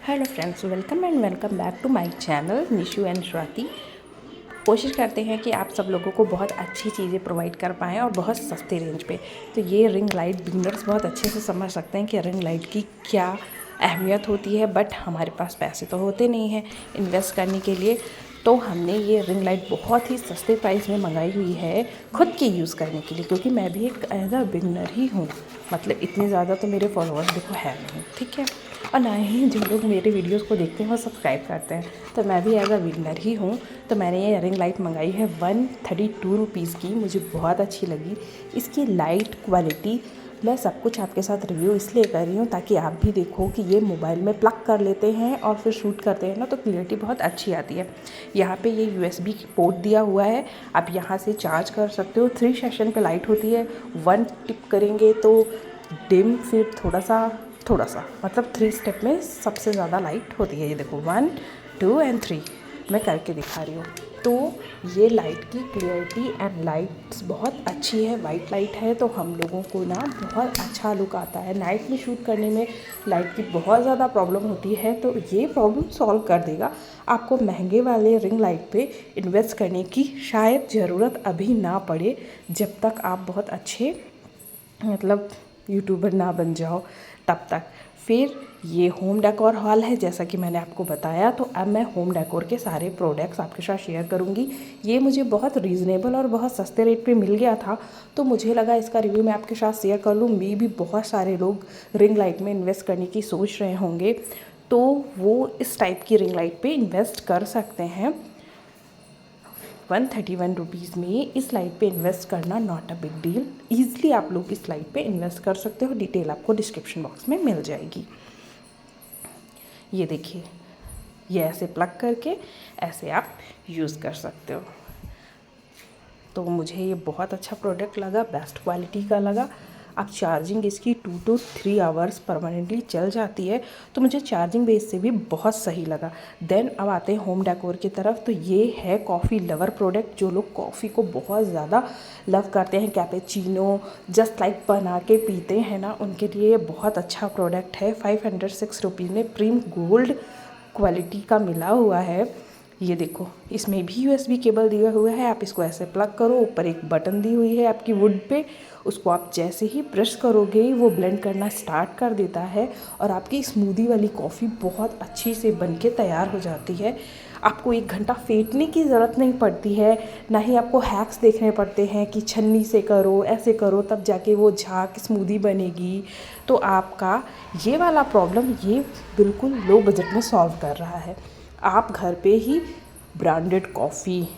Hello friends, welcome back to my channel Nishu and Swati. कोशिश करते हैं कि आप सब लोगों को बहुत अच्छी चीज़ें प्रोवाइड कर पाएँ और बहुत सस्ते रेंज पे। तो ये रिंग लाइट बिगिनर्स बहुत अच्छे से समझ सकते हैं कि रिंग लाइट की क्या अहमियत होती है, बट हमारे पास पैसे तो होते नहीं हैं इन्वेस्ट करने के लिए। तो हमने ये रिंग लाइट बहुत ही सस्ते प्राइस में मंगाई हुई है खुद के यूज़ करने के लिए, क्योंकि मैं भी एक एज अ बिगनर ही हूँ। मतलब इतने ज़्यादा तो मेरे फॉलोअर्स देखो है नहीं, ठीक है, और ना ही जो लोग मेरे वीडियोस को देखते हैं वो सब्सक्राइब करते हैं। तो मैं भी एज अ बिगनर ही हूँ। तो मैंने ये रिंग लाइट मंगाई है 132 रुपीज़ की। मुझे बहुत अच्छी लगी इसकी लाइट क्वालिटी। मैं सब कुछ आपके साथ रिव्यू इसलिए कर रही हूँ ताकि आप भी देखो कि ये मोबाइल में प्लग कर लेते हैं और फिर शूट करते हैं ना, तो क्लियरिटी बहुत अच्छी आती है। यहाँ पे ये USB पोर्ट दिया हुआ है, आप यहाँ से चार्ज कर सकते हो। 3 सेशन पे लाइट होती है। 1 टिप करेंगे तो डिम, फिर थोड़ा सा मतलब 3 स्टेप में सबसे ज़्यादा लाइट होती है। ये देखो 1, 2 एंड 3 मैं करके दिखा रही हूँ। तो ये लाइट की क्लियरिटी एंड लाइट्स बहुत अच्छी है। वाइट लाइट है तो हम लोगों को ना बहुत अच्छा लुक आता है। नाइट में शूट करने में लाइट की बहुत ज़्यादा प्रॉब्लम होती है, तो ये प्रॉब्लम सॉल्व कर देगा। आपको महंगे वाले रिंग लाइट पे इन्वेस्ट करने की शायद ज़रूरत अभी ना पड़े, जब तक आप बहुत अच्छे मतलब यूट्यूबर ना बन जाओ तब तक। फिर ये होम डेकोर हॉल है, जैसा कि मैंने आपको बताया। तो अब मैं होम डेकोर के सारे प्रोडक्ट्स आपके साथ शेयर करूंगी। ये मुझे बहुत रीज़नेबल और बहुत सस्ते रेट पे मिल गया था, तो मुझे लगा इसका रिव्यू मैं आपके साथ शेयर कर लूँ। मे भी बहुत सारे लोग रिंग लाइट में इन्वेस्ट करने की सोच रहे होंगे, तो वो इस टाइप की रिंग लाइट पे इन्वेस्ट कर सकते हैं। 131 रुपीज़ में इस लाइट पे इन्वेस्ट करना not a big deal. Easily आप लोग इस लाइट पे इन्वेस्ट कर सकते हो। डिटेल आपको डिस्क्रिप्शन बॉक्स में मिल जाएगी। ये देखिए, ये ऐसे प्लग करके ऐसे आप यूज़ कर सकते हो। तो मुझे ये बहुत अच्छा प्रोडक्ट लगा, बेस्ट क्वालिटी का लगा। अब चार्जिंग इसकी 2 to 3 आवर्स परमानेंटली चल जाती है, तो मुझे चार्जिंग बेस से भी बहुत सही लगा। देन अब आते हैं होम डेकोर की तरफ। तो ये है कॉफ़ी लवर प्रोडक्ट। जो लोग कॉफ़ी को बहुत ज़्यादा लव करते हैं, कैपेचिनो जस्ट लाइक बना के पीते हैं ना, उनके लिए ये बहुत अच्छा प्रोडक्ट है। 506 रुपीज़ में प्रीम गोल्ड क्वालिटी का मिला हुआ है। ये देखो, इसमें भी USB केबल दिया हुआ है। आप इसको ऐसे प्लग करो, ऊपर एक बटन दी हुई है आपकी वुड पे, उसको आप जैसे ही प्रेस करोगे वो ब्लेंड करना स्टार्ट कर देता है और आपकी स्मूदी वाली कॉफ़ी बहुत अच्छी से बन के तैयार हो जाती है। आपको 1 घंटा फेंटने की ज़रूरत नहीं पड़ती है, ना ही आपको हैक्स देखने पड़ते हैं कि छन्नी से करो, ऐसे करो, तब जाके वो झाग स्मूदी बनेगी। तो आपका ये वाला प्रॉब्लम ये बिल्कुल लो बजट में सॉल्व कर रहा है। आप घर पे ही ब्रांडेड कॉफ़ी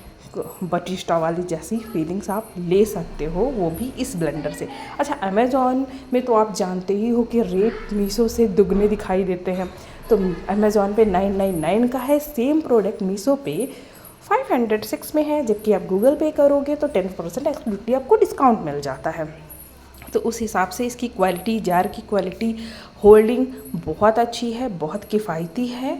बटिस्टा वाली जैसी फीलिंग्स आप ले सकते हो, वो भी इस ब्लेंडर से। अच्छा, अमेज़ॉन में तो आप जानते ही हो कि रेट मीशो से दुगने दिखाई देते हैं। तो अमेज़ॉन पे 999 का है, सेम प्रोडक्ट मीशो पे 506 में है। जबकि आप गूगल पे करोगे तो 10% एक्सक्लूसिव आपको डिस्काउंट मिल जाता है। तो उस हिसाब से इसकी क्वालिटी, जार की क्वालिटी, होल्डिंग बहुत अच्छी है, बहुत किफ़ायती है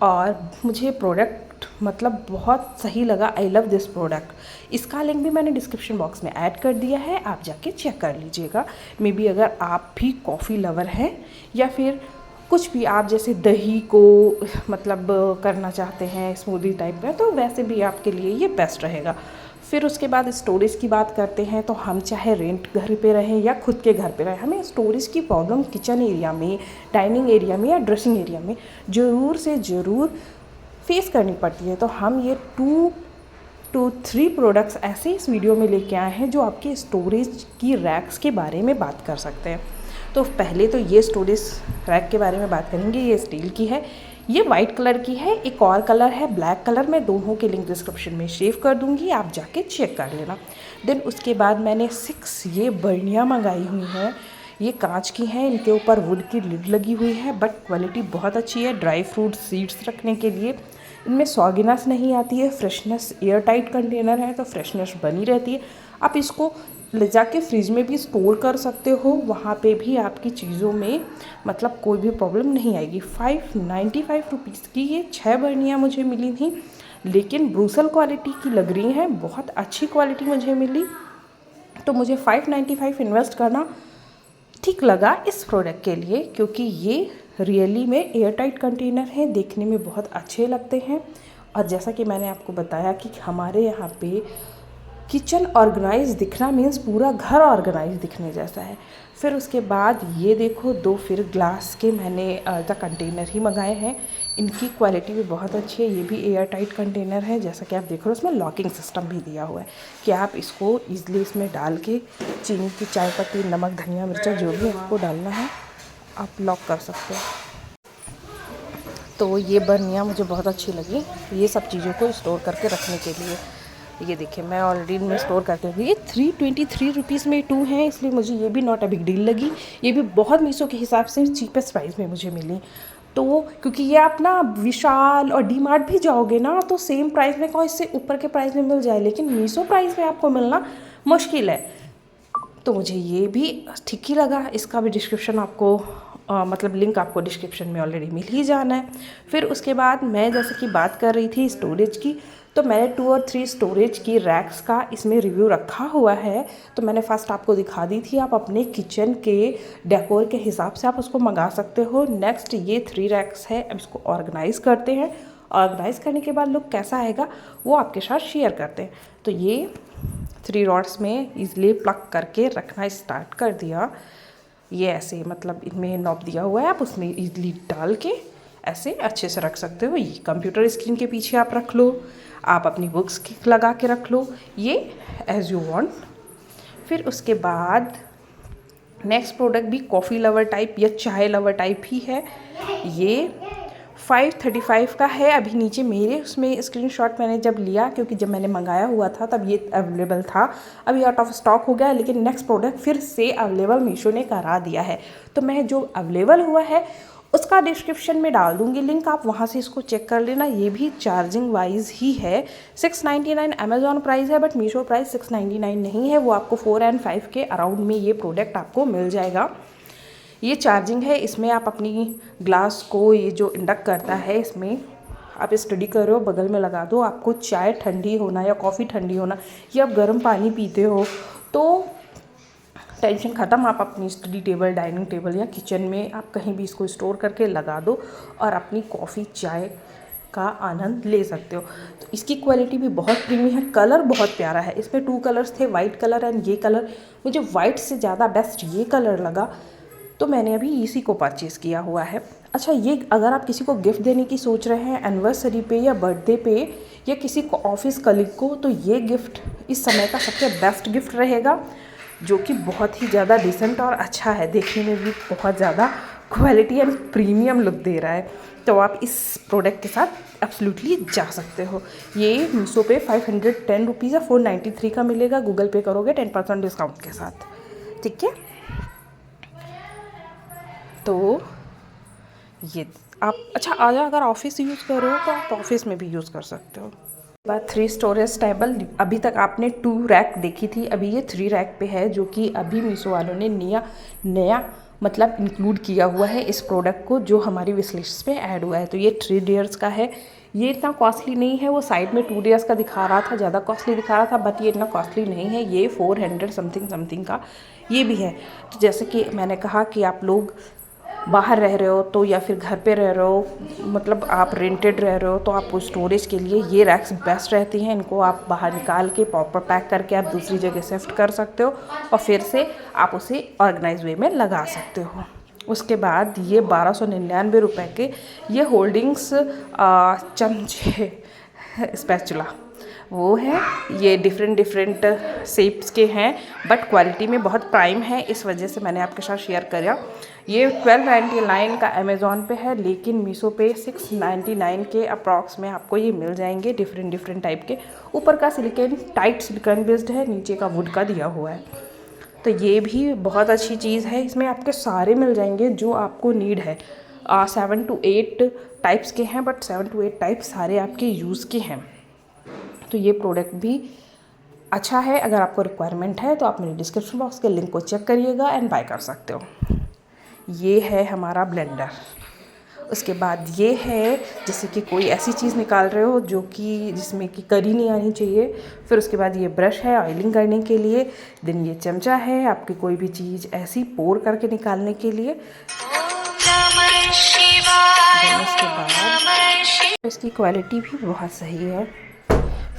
और मुझे प्रोडक्ट मतलब बहुत सही लगा। I love this product. इसका लिंक भी मैंने डिस्क्रिप्शन बॉक्स में ऐड कर दिया है, आप जाके चेक कर लीजिएगा। मे बी अगर आप भी कॉफ़ी लवर हैं या फिर कुछ भी आप जैसे दही को मतलब करना चाहते हैं स्मूदी टाइप में, तो वैसे भी आपके लिए ये बेस्ट रहेगा। फिर उसके बाद स्टोरेज की बात करते हैं। तो हम चाहे रेंट घर पे रहें या खुद के घर पे रहें, हमें स्टोरेज की प्रॉब्लम किचन एरिया में, डाइनिंग एरिया में या ड्रेसिंग एरिया में ज़रूर से ज़रूर फेस करनी पड़ती है। तो हम ये 2 to 3 प्रोडक्ट्स ऐसे इस वीडियो में लेके आए हैं जो आपके स्टोरेज की रैक्स के बारे में बात कर सकते हैं। तो पहले तो ये स्टोरेज रैक के बारे में बात करेंगे। ये स्टील की है, ये वाइट कलर की है, एक और कलर है ब्लैक कलर। मैं दोनों के लिंक डिस्क्रिप्शन में शेयर कर दूंगी, आप जाके चेक कर लेना। देन उसके बाद मैंने 6 ये बर्नियाँ मंगाई हुई हैं। ये कांच की हैं, इनके ऊपर वुड की लिड लगी हुई है, बट क्वालिटी बहुत अच्छी है। ड्राई फ्रूट सीड्स रखने के लिए इनमें सॉगिनेस नहीं आती है, फ्रेशनेस, एयर टाइट कंटेनर है तो फ्रेशनेस बनी रहती है। आप इसको ले जाके फ्रिज में भी स्टोर कर सकते हो, वहाँ पे भी आपकी चीज़ों में मतलब कोई भी प्रॉब्लम नहीं आएगी। 595 रुपीज़ की ये 6 बर्नियाँ मुझे मिली थी, लेकिन ब्रूसल क्वालिटी की लग रही हैं, बहुत अच्छी क्वालिटी मुझे मिली। तो मुझे 595 इन्वेस्ट करना ठीक लगा इस प्रोडक्ट के लिए, क्योंकि ये रियली में एयर टाइट कंटेनर हैं, देखने में बहुत अच्छे लगते हैं। और जैसा कि मैंने आपको बताया कि हमारे यहाँ पे किचन ऑर्गेनाइज दिखना मीन्स पूरा घर ऑर्गेनाइज दिखने जैसा है। फिर उसके बाद ये देखो 2 फिर ग्लास के मैंने कंटेनर ही मंगाए हैं। इनकी क्वालिटी भी बहुत अच्छी है। ये भी एयर टाइट कंटेनर है, जैसा कि आप देख रहे हो उसमें लॉकिंग सिस्टम भी दिया हुआ है कि आप इसको ईज़िली इसमें डाल के चीनी की चाय पत्ती, नमक, धनिया, मिर्चा जो भी आपको डालना है आप लॉक कर सकते हो। तो ये बर्नियाँ मुझे बहुत अच्छी लगी, ये सब चीज़ों को स्टोर करके रखने के लिए। ये देखिए मैं ऑलरेडी इनमें स्टोर करके रखी। ये 323 रुपीज़ में 2 हैं, इसलिए मुझे ये भी नॉट अ बिग डील लगी। ये भी बहुत मीशो के हिसाब से चीपेस्ट प्राइस में मुझे मिली। तो क्योंकि ये आप ना विशाल और डी मार्ट भी जाओगे ना तो सेम प्राइस में, कहो इससे ऊपर के प्राइस में मिल जाए, लेकिन मीशो प्राइस में आपको मिलना मुश्किल है। तो मुझे ये भी ठीक ही लगा। इसका भी डिस्क्रिप्शन आपको मतलब लिंक आपको डिस्क्रिप्शन में ऑलरेडी मिल ही जाना है। फिर उसके बाद मैं जैसे कि बात कर रही थी स्टोरेज की, तो मैंने 2 और 3 स्टोरेज की रैक्स का इसमें रिव्यू रखा हुआ है। तो मैंने फर्स्ट आपको दिखा दी थी, आप अपने किचन के डेकोर के हिसाब से आप उसको मंगा सकते हो। नेक्स्ट ये 3 रैक्स है, अब इसको ऑर्गेनाइज़ करते हैं। ऑर्गेनाइज़ करने के बाद लुक कैसा आएगा वो आपके साथ शेयर करते हैं। तो ये 3 रॉड्स में ईज़िली प्लग करके रखना स्टार्ट कर दिया। ये ऐसे मतलब इनमें नॉब दिया हुआ है, आप उसमें ईज़िली डाल के ऐसे अच्छे से रख सकते हो। ये कंप्यूटर स्क्रीन के पीछे आप रख लो, आप अपनी बुक्स लगा के रख लो, ये एज़ यू वांट। फिर उसके बाद नेक्स्ट प्रोडक्ट भी कॉफ़ी लवर टाइप या चाय लवर टाइप ही है। ये 535 का है। अभी नीचे मेरे उसमें स्क्रीनशॉट मैंने जब लिया, क्योंकि जब मैंने मंगाया हुआ था तब ये अवेलेबल था, अभी आउट ऑफ स्टॉक हो गया, लेकिन नेक्स्ट प्रोडक्ट फिर से अवेलेबल मीशो ने करा दिया है। तो मैं जो अवेलेबल हुआ है उसका डिस्क्रिप्शन में डाल दूँगी लिंक, आप वहाँ से इसको चेक कर लेना। ये भी चार्जिंग वाइज ही है। 699 अमेज़ॉन प्राइस है, बट मीशो प्राइस 699 नहीं है, वो आपको 4 और 5 के अराउंड में ये प्रोडक्ट आपको मिल जाएगा। ये चार्जिंग है, इसमें आप अपनी ग्लास को ये जो इंडक्ट करता है, इसमें आप स्टडी कर रहे हो बगल में लगा दो। आपको चाय ठंडी होना या कॉफ़ी ठंडी होना या आप गर्म पानी पीते हो तो टेंशन ख़त्म। आप अपनी स्टडी टेबल, डाइनिंग टेबल या किचन में आप कहीं भी इसको स्टोर करके लगा दो और अपनी कॉफ़ी चाय का आनंद ले सकते हो। तो इसकी क्वालिटी भी बहुत प्रीमियम है, कलर बहुत प्यारा है। इसमें 2 कलर्स थे, वाइट कलर एंड ये कलर। मुझे वाइट से ज़्यादा बेस्ट ये कलर लगा, तो मैंने अभी इसी को परचेज़ किया हुआ है। अच्छा, ये अगर आप किसी को गिफ्ट देने की सोच रहे हैं एनिवर्सरी पे या बर्थडे पे या किसी को ऑफिस कलीग को, तो ये गिफ्ट इस समय का सबसे बेस्ट गिफ्ट रहेगा, जो कि बहुत ही ज़्यादा डिसेंट और अच्छा है, देखने में भी बहुत ज़्यादा क्वालिटी एंड प्रीमियम लुक दे रहा है। तो आप इस प्रोडक्ट के साथ एब्सोल्युटली जा सकते हो। ये मीशो पे 510 रुपीज़ या 493 का मिलेगा, गूगल पे करोगे 10% डिस्काउंट के साथ, ठीक है। तो ये आप अच्छा अगर ऑफिस यूज़ कर रहे हो तो आप ऑफिस में भी यूज़ कर सकते हो। बात 3 स्टोरेज टेबल, अभी तक आपने 2 रैक देखी थी, अभी ये 3 रैक पे है, जो कि अभी मीशो वालों ने नया मतलब इंक्लूड किया हुआ है इस प्रोडक्ट को, जो हमारी विश लिस्ट पे ऐड हुआ है। तो ये 3 layers का है। ये इतना कॉस्टली नहीं है, वो साइड में 2 layers का दिखा रहा था, ज़्यादा कॉस्टली दिखा रहा था, बट ये इतना कॉस्टली नहीं है। ये 400 समथिंग का ये भी है। तो जैसे कि मैंने कहा कि आप लोग बाहर रह रहे हो तो या फिर घर पे रह रहे हो, मतलब आप रेंटेड रह रहे हो, तो आपको स्टोरेज के लिए ये रैक्स बेस्ट रहती हैं। इनको आप बाहर निकाल के प्रॉपर पैक करके आप दूसरी जगह शिफ्ट कर सकते हो और फिर से आप उसे ऑर्गेनाइज वे में लगा सकते हो। उसके बाद ये 1299 रुपये के ये होल्डिंग्स चमचे स्पैचुला वो है। ये डिफरेंट शेप्स के हैं, बट क्वालिटी में बहुत प्राइम है, इस वजह से मैंने आपके साथ शेयर करा। ये 1299 का अमेज़ॉन पे है, लेकिन मीशो पे 699 के अप्रॉक्स में आपको ये मिल जाएंगे। डिफरेंट टाइप के, ऊपर का टाइट सिलिकॉन बेस्ड है, नीचे का वुड का दिया हुआ है। तो ये भी बहुत अच्छी चीज़ है, इसमें आपके सारे मिल जाएंगे जो आपको नीड है। 7 to 8 टाइप्स के हैं, बट 7 to 8 टाइप सारे आपके यूज़ के हैं। तो ये प्रोडक्ट भी अच्छा है, अगर आपको रिक्वायरमेंट है तो आप मेरे डिस्क्रिप्शन बॉक्स के लिंक को चेक करिएगा एंड बाय कर सकते हो। ये है हमारा ब्लेंडर। उसके बाद ये है जैसे कि कोई ऐसी चीज़ निकाल रहे हो जो कि जिसमें कि करी नहीं आनी चाहिए। फिर उसके बाद ये ब्रश है ऑयलिंग करने के लिए। देन ये चमचा है आपकी कोई भी चीज़ ऐसी पोर करके निकालने के लिए। उसके बाद इसकी क्वालिटी भी बहुत सही है।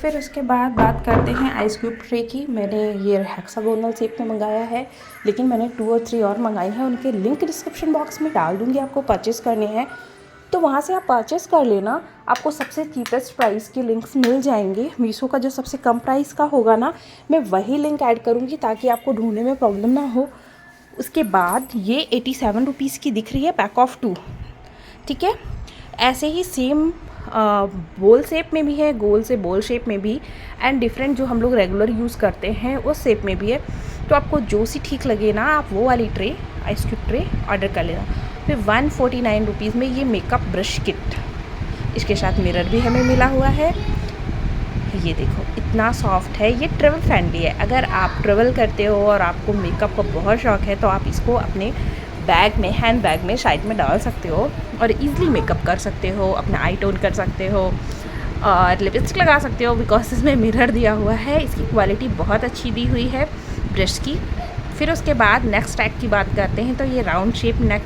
फिर उसके बाद बात करते हैं आइस क्यूब ट्रे की। मैंने ये हेक्सागोनल शेप में मंगाया है, लेकिन मैंने 2 और 3 और मंगाई हैं। उनके लिंक डिस्क्रिप्शन बॉक्स में डाल दूँगी, आपको परचेज़ करने हैं तो वहाँ से आप परचेज़ कर लेना। आपको सबसे चीपेस्ट प्राइस के लिंक्स मिल जाएंगे। मीशो का जो सबसे कम प्राइस का होगा ना, मैं वही लिंक ऐड करूँगी ताकि आपको ढूंढने में प्रॉब्लम ना हो। उसके बाद ये 87 रुपीज़ की दिख रही है, पैक ऑफ 2, ठीक है। ऐसे ही सेम बोल शेप में भी है, गोल से बोल शेप में भी, एंड डिफरेंट जो हम लोग रेगुलर यूज़ करते हैं उस शेप में भी है। तो आपको जो सी ठीक लगे ना, आप वो वाली tray, ice cube tray order कर लेना। फिर 149 रुपीज़ में ये मेकअप ब्रश किट, इसके साथ मिरर भी हमें मिला हुआ है। ये देखो इतना सॉफ्ट है, ये ट्रेवल फ्रेंडली है। अगर आप ट्रेवल करते हो और आपको मेकअप का बहुत शौक है तो आप इसको अपने बैग में, हैंड बैग में साइड में डाल सकते हो और इजीली मेकअप कर सकते हो, अपना आई टोन कर सकते हो और लिपस्टिक लगा सकते हो, बिकॉज इसमें मिरर दिया हुआ है। इसकी क्वालिटी बहुत अच्छी दी हुई है ब्रश की। फिर उसके बाद नेक्स्ट रैक की बात करते हैं तो ये राउंड शेप नेक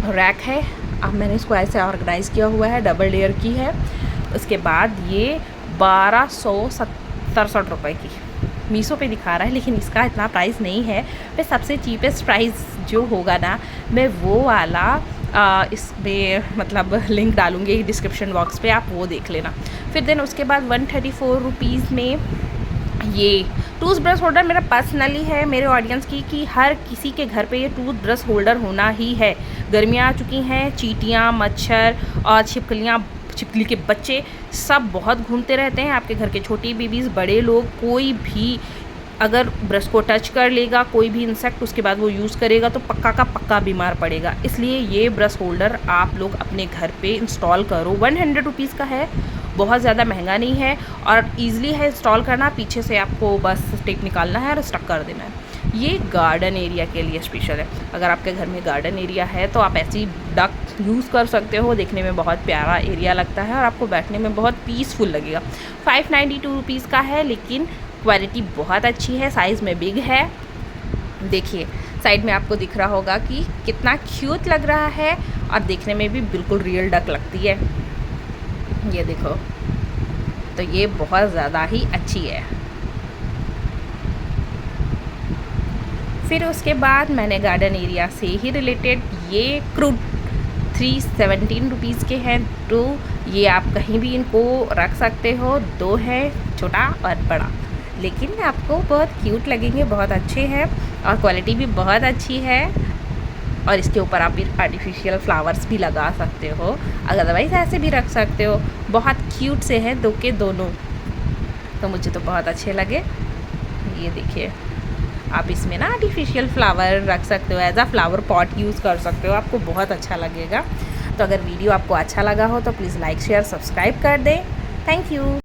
रैक है। अब मैंने इसको ऐसे ऑर्गेनाइज़ किया हुआ है, डबल लेयर की है। उसके बाद ये 1267 रुपये की मीशो पे दिखा रहा है, लेकिन इसका इतना प्राइस नहीं है। मैं सबसे चीपेस्ट प्राइस जो होगा ना, मैं वो वाला इसमें मतलब लिंक डालूँगी डिस्क्रिप्शन बॉक्स पे, आप वो देख लेना। फिर देन उसके बाद 134 रुपीज़ में ये टूथ ब्रश होल्डर मेरा पर्सनली है, मेरे ऑडियंस की, कि हर किसी के घर पे ये टूथ ब्रश होल्डर होना ही है। गर्मियाँ आ चुकी हैं, चींटियाँ, मच्छर और छिपकली के बच्चे सब बहुत घूमते रहते हैं। आपके घर के छोटी बेबीज़, बड़े लोग, कोई भी अगर ब्रश को टच कर लेगा, कोई भी इंसेक्ट, उसके बाद वो यूज़ करेगा तो पक्का का पक्का बीमार पड़ेगा। इसलिए ये ब्रश होल्डर आप लोग अपने घर पे इंस्टॉल करो। 100 रुपीज़ का है, बहुत ज़्यादा महंगा नहीं है और ईज़िली है इंस्टॉल करना। पीछे से आपको बस टेप निकालना है और स्टक कर देना है। ये गार्डन एरिया के लिए स्पेशल है। अगर आपके घर में गार्डन एरिया है तो आप ऐसी डक यूज़ कर सकते हो। देखने में बहुत प्यारा एरिया लगता है और आपको बैठने में बहुत पीसफुल लगेगा। 592 रुपीज़ का है, लेकिन क्वालिटी बहुत अच्छी है, साइज़ में बिग है। देखिए साइड में आपको दिख रहा होगा कि कितना क्यूट लग रहा है और देखने में भी बिल्कुल रियल डक लगती है। ये देखो, तो ये बहुत ज़्यादा ही अच्छी है। फिर उसके बाद मैंने गार्डन एरिया से ही रिलेटेड ये क्रूड 317 रुपीज़ के हैं। तो ये आप कहीं भी इनको रख सकते हो। 2 है, छोटा और बड़ा, लेकिन आपको बहुत क्यूट लगेंगे, बहुत अच्छे हैं और क्वालिटी भी बहुत अच्छी है। और इसके ऊपर आप आर्टिफिशियल फ्लावर्स भी लगा सकते हो, अदरवाइज़ ऐसे भी रख सकते हो। बहुत क्यूट से हैं दो के दोनों, तो मुझे तो बहुत अच्छे लगे। ये देखिए, आप इसमें ना आर्टिफिशियल फ्लावर रख सकते हो, as a flower pot use कर सकते हो, आपको बहुत अच्छा लगेगा। तो अगर वीडियो आपको अच्छा लगा हो तो प्लीज़ लाइक, शेयर, सब्सक्राइब कर दें। Thank you.